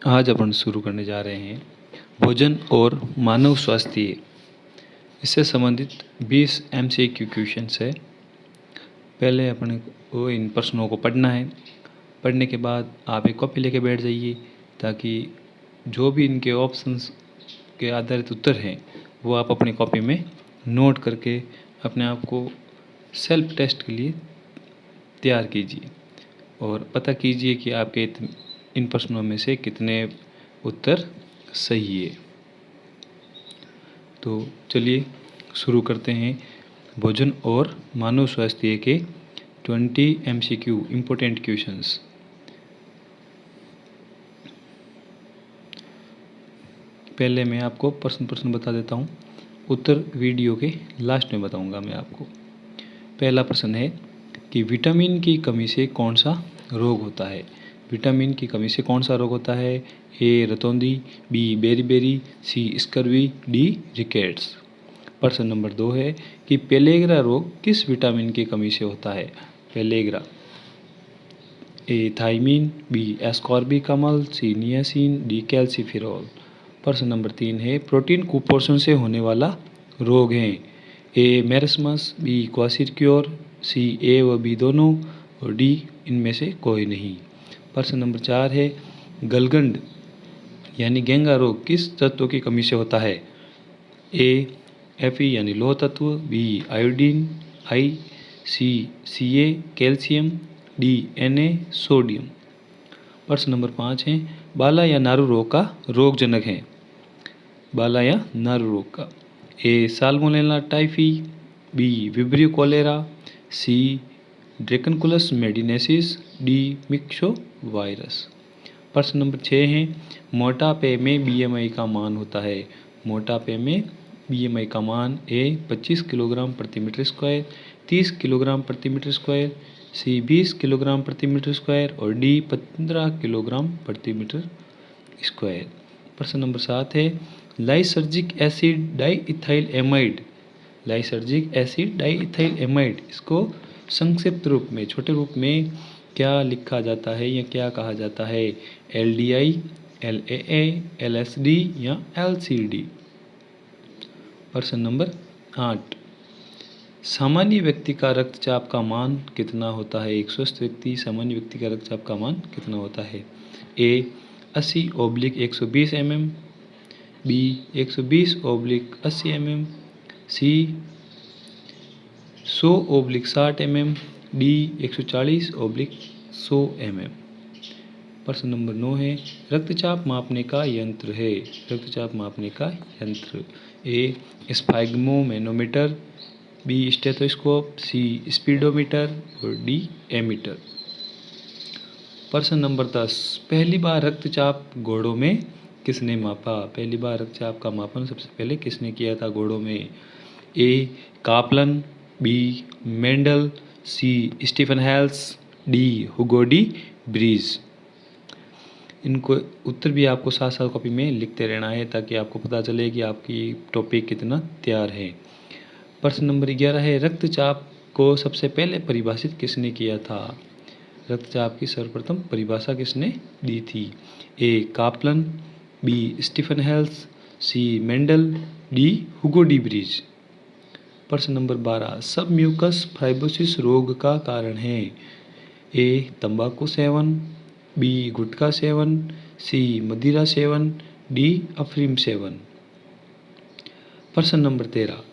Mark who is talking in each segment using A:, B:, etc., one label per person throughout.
A: आज अपन शुरू करने जा रहे हैं भोजन और मानव स्वास्थ्य, इससे संबंधित 20 MCQ क्वेश्चंस है। पहले अपन को इन प्रश्नों को पढ़ना है। पढ़ने के बाद आप एक कॉपी लेके बैठ जाइए, ताकि जो भी इनके ऑप्शंस के आधारित उत्तर हैं वो आप अपनी कॉपी में नोट करके अपने आप को सेल्फ टेस्ट के लिए तैयार कीजिए और पता कीजिए कि आपके इन प्रश्नों में से कितने उत्तर सही है। तो चलिए शुरू करते हैं भोजन और मानव स्वास्थ्य के 20 MCQ इम्पोर्टेंट क्वेश्चंस। पहले मैं आपको प्रश्न बता देता हूँ, उत्तर वीडियो के लास्ट में बताऊँगा मैं आपको। पहला प्रश्न है कि विटामिन की कमी से कौन सा रोग होता है। विटामिन की कमी से कौन सा रोग होता है? ए रतौंधी, B beriberi, C scurvy, D rickets. प्रश्न नंबर 2 है कि पेलेग्रा रोग किस विटामिन की कमी से होता है? पेलेग्रा, ए थाइमिन, बी एस्कॉर्बिक अम्ल, सी नियासिन, डी कैल्सिफेरॉल। प्रश्न नंबर 3 है प्रोटीन कुपोषण से होने वाला रोग है। ए मेरस्मस, बी क्वासिरक्योर, सी ए व बी दोनों और डी इनमें से कोई नहीं। प्रश्न नंबर 4 है गलगंड यानी गेंगा रोग किस तत्व की कमी से होता है? ए Fe यानी लोह तत्व, बी आयोडीन, आई, सी Ca calcium, D Na sodium. प्रश्न नंबर 5 है बाला या नारू रोग का रोगजनक है। बाला या नारू रोग का A salmonella typhi, B vibrio cholera, C dracunculus medinensis, D myxovirus. प्रश्न नंबर 6 है मोटापे में BMI का मान होता है। मोटापे में BMI का मान ए 25 किलोग्राम प्रति मीटर स्क्वायर, 30 किलोग्राम प्रति मीटर स्क्वायर, सी 20 किलोग्राम प्रति मीटर स्क्वायर और डी 15 किलोग्राम प्रति मीटर स्क्वायर। प्रश्न नंबर 7 है lysergic acid diethyl amide. Lysergic acid diethyl amide, इसको संक्षिप्त रूप में छोटे रूप में क्या लिखा जाता है या क्या कहा जाता है? LDI, LAA, LSD या LCD। प्रश्न नंबर 8 सामान्य व्यक्ति का रक्तचाप का मान कितना होता है? एक स्वस्थ व्यक्ति सामान्य व्यक्ति का रक्तचाप का मान कितना होता है? ए 80/120 mm, बी 120/80 mm, सी 100/60 mm, डी 140/100 mm। प्रश्न नंबर 9 है रक्तचाप मापने का यंत्र है। रक्तचाप मापने का यंत्र ए स्फैग्मोमेनोमीटर, बी स्टेथोस्कोप, सी स्पीडोमीटर और डी एमीटर। प्रश्न नंबर 10 पहली बार रक्तचाप घोड़ों में किसने मापा? पहली बार रक्तचाप का मापन सबसे पहले किसने किया था घोड़ों में? A Kaplan, B Mendel, C Stephen Hales, D Hugo de Vries. इनको उत्तर भी आपको साथ साथ कॉपी में लिखते रहना है, ताकि आपको पता चले कि आपकी टॉपिक कितना तैयार है। प्रश्न नंबर 11 है रक्तचाप को सबसे पहले परिभाषित किसने किया था? रक्तचाप की सर्वप्रथम परिभाषा किसने दी थी? A Kaplan, B Stephen Hales, C Mendel, D Hugo de Vries. प्रश्न नंबर 12 सब म्यूकस फाइब्रोसिस रोग का कारण है। ए तंबाकू सेवन, बी गुटखा सेवन, सी मदिरा सेवन, डी अफीम सेवन। प्रश्न नंबर 13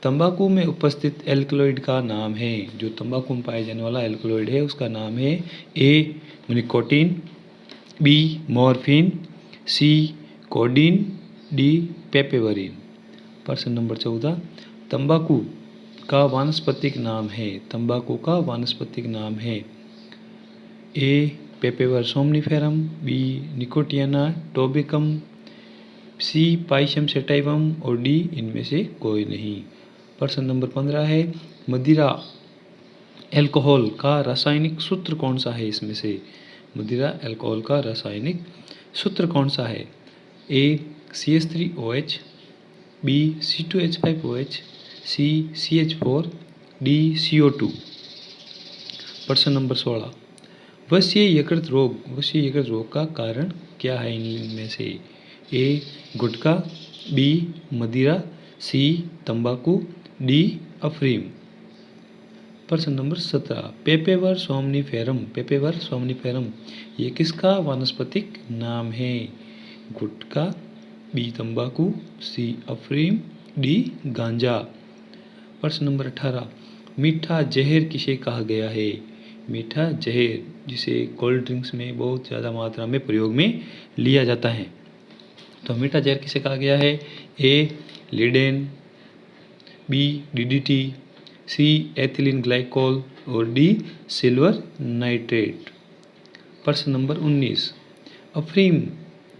A: तंबाकू में उपस्थित एल्कलॉइड का नाम है। जो तंबाकू में पाए जाने वाला एल्कलॉइड है उसका नाम है ए निकोटीन, बी मॉर्फिन, सी कोडीन, डी पेपेवरिन। प्रश्न नंबर 14 तंबाकू का वानस्पतिक नाम है। तंबाकू का वानस्पतिक नाम है ए पेपेवर सोमनिफेरम, बी निकोटियाना टोबिकम, सी पाइशम सेटाइवम और डी इनमें से कोई नहीं। प्रश्न नंबर 15 है मदिरा अल्कोहल का रासायनिक सूत्र कौन सा है? इसमें से मदिरा अल्कोहल का रासायनिक सूत्र कौन सा है? ए CH3OH, बी C2H5OH, सी CH4, डी CO2। प्रश्न नंबर 16 वशीय यकृत रोग का कारण क्या है इनमें से? ए गुटखा, बी मदिरा, सी तंबाकू, डी अफीम। प्रश्न नंबर 17, पेपेवर सोमनिफेरम ये किसका वानस्पतिक नाम है? गुटखा, बी तंबाकू, सी अफीम, डी गांजा। प्रश्न नंबर 18, मीठा जहर किसे कहा गया है? मीठा जहर जिसे कोल्ड ड्रिंक्स में बहुत ज़्यादा मात्रा में प्रयोग में लिया जाता है, तो मीठा जहर किसे कहा गया है? ए लीडेन, बी डीडीटी, सी एथिलीन ग्लाइकोल और डी सिल्वर नाइट्रेट। प्रश्न नंबर 19, अफीम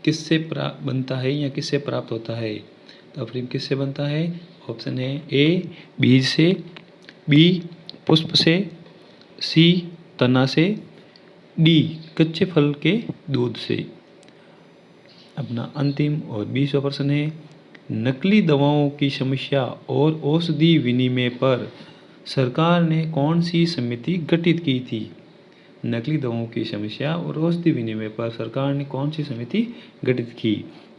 A: किससे बनता है या किससे प्राप्त होता है? तो अफीम किससे बनता है? ऑप्शन है ए बीज से, बी पुष्प से, सी तना से, डी कच्चे फल के दूध से। अपना अंतिम और 20वां प्रश्न है, नकली दवाओं की समस्या और औषधि विनिमय पर सरकार ने कौन सी समिति गठित की थी? नकली दवाओं की समस्या और औषधि विनिमय पर सरकार ने कौन सी समिति गठित की?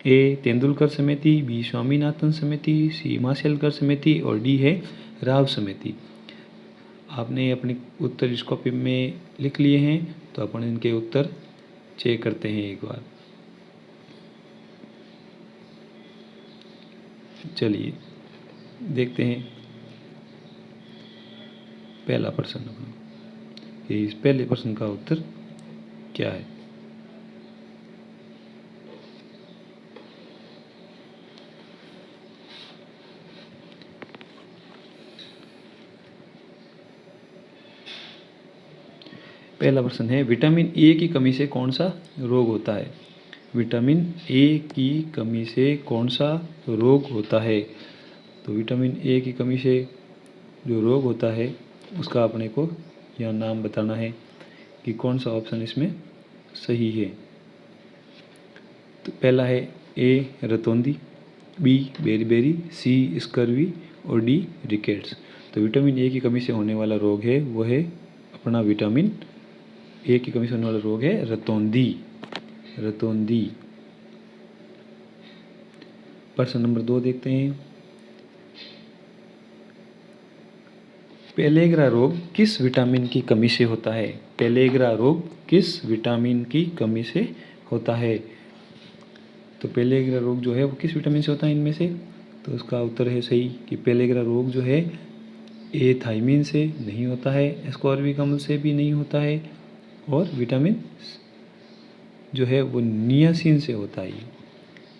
A: ए तेंदुलकर समिति, बी स्वामीनाथन समिति, सी माशेलकर समिति और डी है राव समिति। आपने अपने उत्तर इस कॉपी में लिख लिए हैं, तो अपन इनके उत्तर चेक करते हैं एक बार। चलिए देखते हैं पहला प्रश्न अपना, कि इस पहले प्रश्न का उत्तर क्या है। पहला प्रश्न है, विटामिन ए की कमी से कौन सा रोग होता है? विटामिन ए की कमी से कौन सा रोग होता है? तो विटामिन ए की कमी से जो रोग होता है उसका अपने को यह नाम बताना है कि कौन सा ऑप्शन इसमें सही है। तो पहला है ए रतौंधी, बी बेरीबेरी, सी स्कर्वी और डी रिकेट्स। तो विटामिन ए की कमी से होने वाला रोग है वो है अपना विटामिन ए की कमी से होने वाला रोग है रतौंधी। प्रश्न नंबर 2 देखते हैं, पेलेग्रा रोग किस विटामिन की कमी से होता है? पेलेग्रा रोग किस विटामिन की कमी से होता है? तो पेलेग्रा रोग जो है वो किस विटामिन से होता है इनमें से? तो उसका उत्तर है सही कि पेलेग्रा रोग जो है ए थायमिन से नहीं होता है, एस्कॉर्बिक अम्ल से भी नहीं होता है, और विटामिन जो है वो नियासिन से होता है।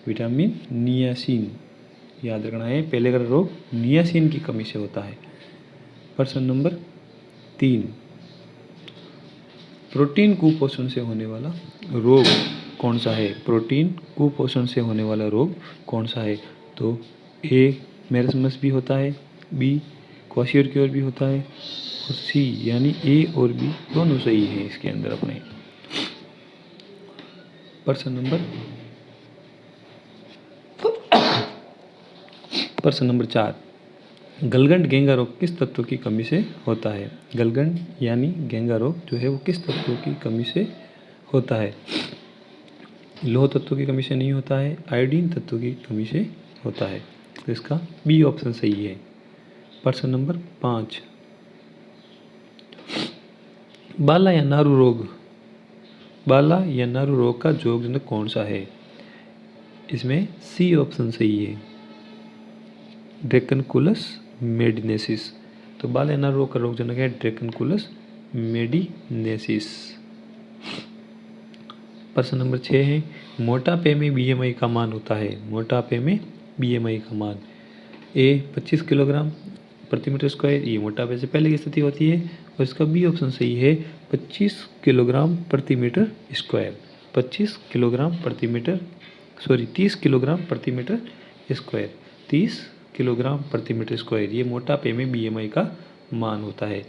A: विटामिन नियासिन याद रखना है, पेलेग्रा रोग नियासिन की कमी से होता है। प्रश्न नंबर 3, प्रोटीन कुपोषण से होने वाला रोग कौन सा है? प्रोटीन कुपोषण से होने वाला रोग कौन सा है? तो ए मेरस्मस भी होता है, बी क्वाशियोर भी होता है, और सी यानी ए और बी दोनों सही है इसके अंदर अपने। प्रश्न नंबर 4, गलगंड गेंगा रोग किस तत्व की कमी से होता है? गलगंड यानी गेंगा रोग जो है वो किस तत्व की कमी से होता है? लौह तत्व की कमी से नहीं होता है, आयोडीन तत्व की कमी से होता है। तो इसका बी ऑप्शन सही है। प्रश्न नंबर 5, बाला या नारू रोग का जोगजनक कौन सा है? इसमें सी ऑप्शन सही है, ड्रैकनकुलस मेडिनेसिस। तो बाला या नारू रोग का रोगजनक है ड्रैकनकुलस मेडिनेसिस। प्रश्न नंबर 6 है, मोटापे में बीएमआई का मान होता है? मोटापे में बीएमआई का मान ए 25 किलोग्राम प्रति मीटर स्क्वायर, ये मोटापे से पहले की स्थिति होती है, और इसका बी ऑप्शन सही है 25 किलोग्राम प्रति मीटर स्क्वायर। 25 किलोग्राम प्रति मीटर 30 किलोग्राम प्रति मीटर स्क्वायर, 30 किलोग्राम प्रति मीटर स्क्वायर, ये मोटापे में बीएमआई का मान होता है।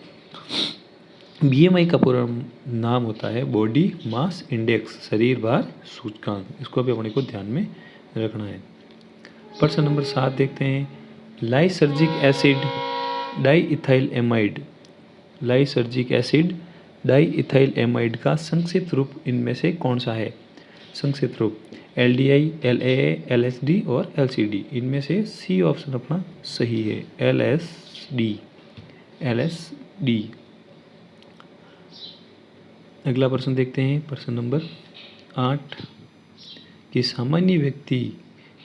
A: बीएमआई का पूरा नाम होता है बॉडी मास इंडेक्स, शरीर भार सूचकांक। इसको भी अपने को ध्यान में रखना है। प्रश्न नंबर 7 देखते हैं, lysergic acid diethyl amide, lysergic acid di ethyl amide का संक्षिप्त रूप इनमें से कौन सा है? संक्षिप्त रूप LDI, LAA, LSD और LCD। इनमें से सी ऑप्शन अपना सही है, LSD। अगला प्रश्न देखते हैं, प्रश्न नंबर 8 कि सामान्य व्यक्ति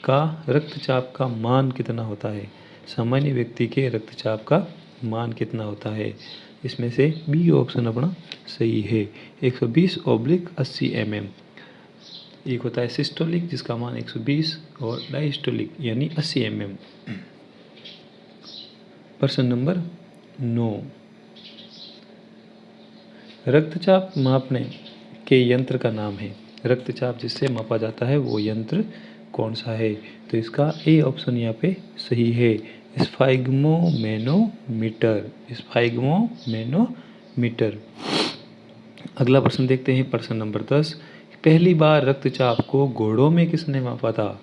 A: का रक्तचाप का मान कितना होता है? सामान्य व्यक्ति के रक्तचाप का मान कितना होता है? इसमें से बी ऑप्शन अपना सही है, 120/80 mm। एक होता है सिस्टोलिक जिसका मान 120 और डायस्टोलिक यानी 80 mm। प्रश्न नंबर 9 रक्तचाप मापने के यंत्र का नाम है। रक्तचाप जिससे मापा जाता है वो यंत्र कौन सा है? तो इसका ए ऑप्शन यहाँ पे सही है, स्फाइग्मोमेनोमीटर। अगला प्रश्न देखते हैं, प्रश्न नंबर 10 पहली बार रक्तचाप को घोड़ों में किसने मापा था?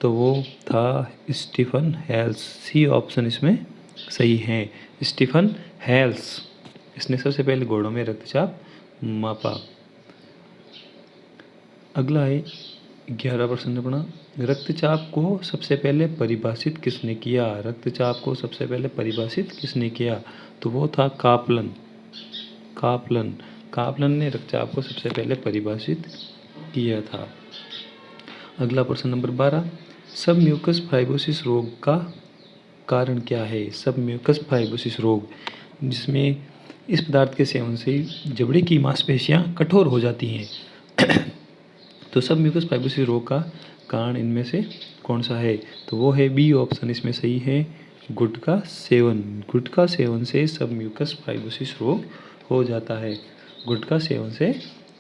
A: तो वो था स्टीफन हेल्स। सी ऑप्शन इसमें सही है, स्टीफन हेल्स। इसने सबसे पहले घोड़ों में रक्तचाप मापा। अगला है 11 प्रश्न अपना, रक्तचाप को सबसे पहले परिभाषित किसने किया? रक्तचाप को सबसे पहले परिभाषित किसने किया? तो वो था कापलन ने रक्तचाप को सबसे पहले परिभाषित किया था। अगला प्रश्न नंबर 12 सबम्यूकस फाइब्रोसिस रोग का कारण क्या है? सबम्यूकस फाइब्रोसिस रोग जिसमें इस पदार्थ के सेवन से जबड़े की मांसपेशियां कठोर हो जाती हैं। तो सबम्यूकस फाइब्रोसिस रोग का कारण इनमें से कौन सा है? तो वो है बी ऑप्शन इसमें सही है, गुटखा सेवन से सबम्यूकस फाइब्रोसिस रोग हो जाता है। गुटखा सेवन से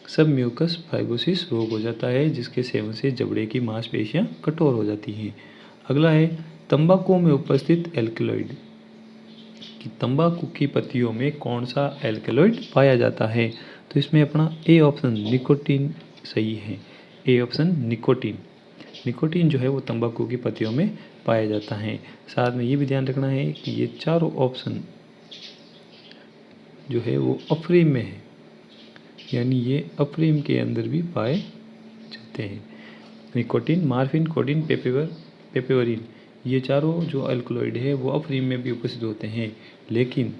A: सबम्यूकस फाइब्रोसिस रोग हो जाता है जिसके सेवन से जबड़े की मांसपेशियां कठोर हो जाती हैं। अगला है तंबाकू में उपस्थित एल्कलॉइड कि तंबाकू की पत्तियों में कौन सा एल्कलॉइड पाया जाता है? तो इसमें अपना ए ऑप्शन निकोटीन सही है, ए ऑप्शन निकोटीन जो है वो तंबाकू की पत्तियों में पाया जाता है। साथ में ये भी ध्यान रखना है कि ये चारों ऑप्शन जो है वो अफीम में है, यानी ये अफीम के अंदर भी पाए जाते हैं। निकोटीन, मार्फिन, कोडीन, पेपेवरिन ये चारों जो अल्कलॉइड है वो अफीम में भी उपस्थित होते हैं। लेकिन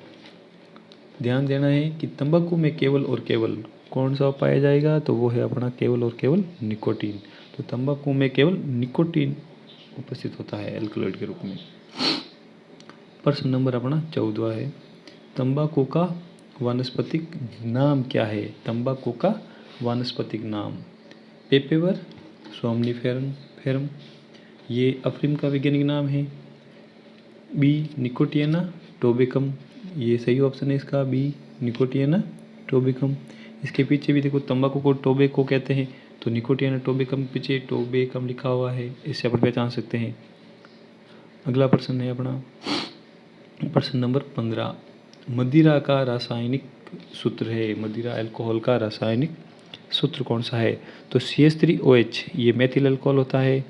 A: ध्यान देना है कि तंबाकू में केवल और केवल कौन सा पाया जाएगा? तो वो है अपना केवल और केवल निकोटीन। तो तंबाकू में केवल निकोटीन उपस्थित होता है अल्कलॉइड के रूप में। प्रश्न नंबर अपना 14 है, तंबाकू का वानस्पतिक नाम क्या है? तंबाकू का वानस्पतिक नाम पेपेवर सोमनिफेरम, ये अफीम का वैज्ञानिक नाम है। बी निकोटियाना टोबेकम, ये सही ऑप्शन है इसका, बी निकोटियाना टोबेकम। इसके पीछे भी देखो तंबाकू को टोबेको कहते हैं, तो निकोटियाना टोबेकम पीछे टोबेकम लिखा हुआ है, इससे अपन पहचान सकते हैं। अगला प्रश्न है अपना प्रश्न नंबर 15, मदिरा का रासायनिक सूत्र है। मदिरा अल्कोहल का रासायनिक सूत्र कौन सा है? तो CH3OH ये मेथिल अल्कोहल होता है,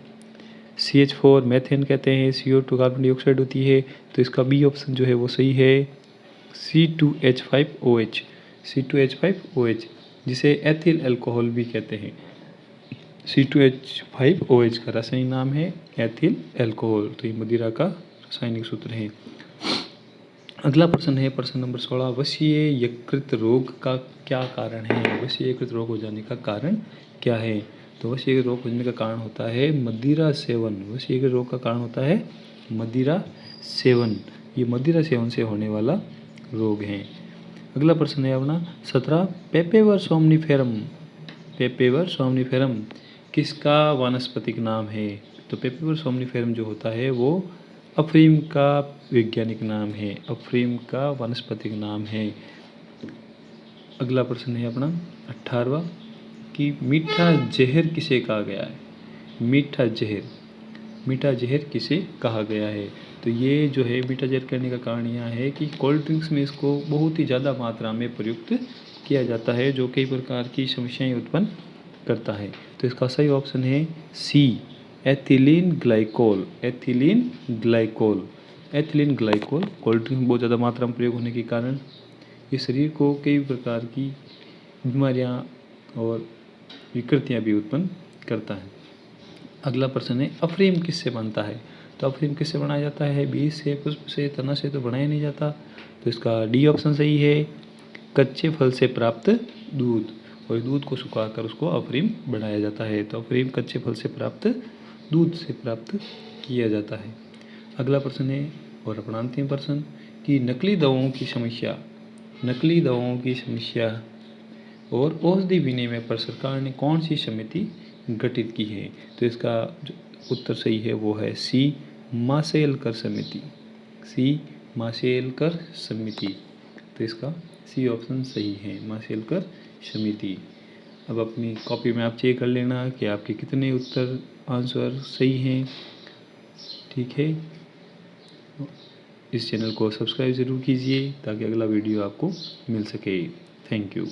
A: CH4 मेथेन कहते हैं, CO2 कार्बन डाइऑक्साइड होती है। तो इसका बी ऑप्शन जो है वो सही है, C2H5OH जिसे एथिल अल्कोहल भी कहते हैं। C2H5OH का रासायनिक नाम है एथिल अल्कोहल। तो ये मदिरा का रासायनिक सूत्र है। अगला प्रश्न है प्रश्न नंबर 16, वशीय यकृत रोग का क्या कारण है? वशीय यकृत रोग हो जाने का कारण क्या है? तो वशीय यकृत रोग होने का कारण होता है मदिरा सेवन। वशीय यकृत रोग का कारण होता है मदिरा सेवन। ये मदिरा सेवन से होने वाला रोग है। अगला प्रश्न है अपना 17, पेपेवर सोमनिफेरम किसका वानस्पतिक नाम है? तो पेपेवर सोमनिफेरम जो होता है वो अफीम का वैज्ञानिक नाम है, अफीम का वानस्पतिक नाम है। अगला प्रश्न है अपना 18वां कि मीठा जहर किसे कहा गया है? मीठा जहर किसे कहा गया है? तो ये जो है मीठा जहर करने का कारण यह है कि कोल्ड ड्रिंक्स में इसको बहुत ही ज़्यादा मात्रा में प्रयुक्त किया जाता है जो कई प्रकार की समस्याएं उत्पन्न करता है। तो इसका सही ऑप्शन है C, ethylene glycol. Ethylene glycol cold drink बहुत ज़्यादा मात्रा में प्रयोग होने के कारण ये शरीर को कई प्रकार की बीमारियां और विकृतियां भी उत्पन्न करता है। अगला प्रश्न है, अफीम किससे बनता है? तो अफीम किससे बनाया जाता है? बीज से, पुष्प से, तना से तो बनाया नहीं जाता। तो इसका डी ऑप्शन सही है, कच्चे फल से प्राप्त दूध। और दूध को सुखाकर उसको अफीम बनाया जाता है। तो अफीम कच्चे फल से प्राप्त दूध से प्राप्त किया जाता है। अगला प्रश्न है और अपना अंतिम प्रश्न कि नकली दवाओं की समस्या और औषधि विनिमय पर सरकार ने कौन सी समिति गठित की है? तो इसका जो उत्तर सही है वो है सी, माशेलकर समिति। सी, माशेलकर समिति। तो इसका सी ऑप्शन सही है, माशेलकर समिति। अब अपनी कॉपी में आप चेक कर लेना कि आपके कितने उत्तर आंसर सही हैं। ठीक है, इस चैनल को सब्सक्राइब ज़रूर कीजिए ताकि अगला वीडियो आपको मिल सके। Thank you.